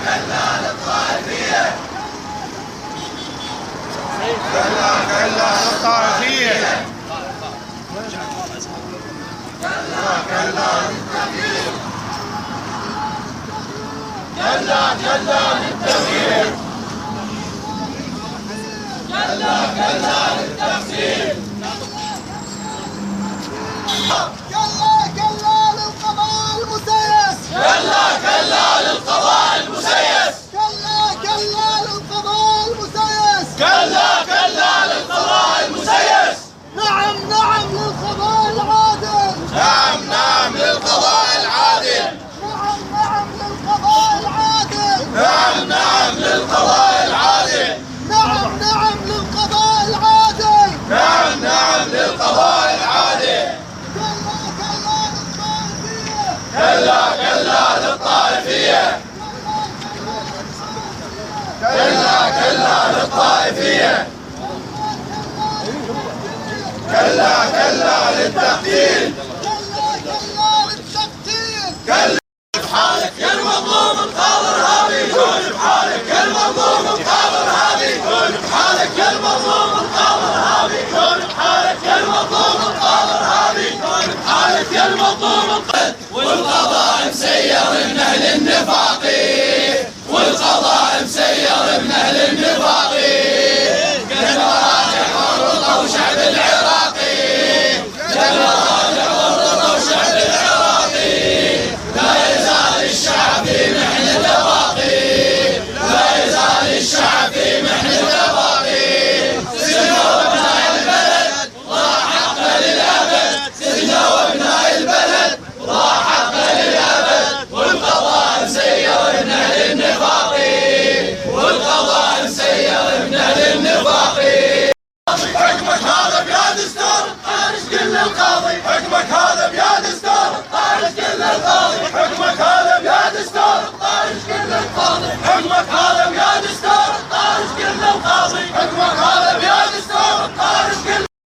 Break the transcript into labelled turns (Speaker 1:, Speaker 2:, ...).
Speaker 1: كلا للطائفية. كلا كلا للطائفية. كلا كلا للتغيير. كلا كلا للتغيير. كلا كلا للتفسير.
Speaker 2: كلا كلا للقضاء المسيس.
Speaker 1: كلا كلا للقضاء المسيس.
Speaker 2: كلا كلا للقضاء المسيس.
Speaker 1: كلا كلا للقضاء المسيس.
Speaker 2: نعم نعم للقضاء العادل.
Speaker 1: نعم نعم للقضاء العادل.
Speaker 2: نعم نعم للقضاء العادل.
Speaker 1: نعم نعم للقضاء العادل.
Speaker 2: نعم نعم للقضاء العادل.
Speaker 1: نعم نعم للقضاء العادل.
Speaker 2: كلا كلا للطائفية.
Speaker 1: كلا كلا للطائفية. كلا كلا للطائفية. كلا كلا للتقتيل.
Speaker 2: كلا كلا للتقتيل.
Speaker 1: كلا بحالك يا المظلوم القاضي ارهابي. كون بحالك يا المظلوم القاضي ارهابي. كون بحالك يا المظلوم القاضي ارهابي. كون بحالك يا المظلوم القاضي ارهابي. كون بحالك يا المظلوم القاضي. والقضاء مسير من اهل النفاق. والقضاء مسير من اهل النفاق. قد راجع ورطه وشعب العراقي. قد راجع ورطه وشعب العراقي. لا يزال الشعب في محنته باقي. لا يزال الشعب في محنته باقي. سجن وابناء البلد ضاع حقه للابد. سجن وابناء البلد ضاع حقه للابد. والقضاء مسير من اهل النفاق. والقضاء مسير من اهل النفاق. حكمك هذا بيا دستور طارش كل القاضي. حكمك هذا بيا دستور طارش كل القاضي. حكمك هذا بيا دستور طارش كل القاضي. حكمك هذا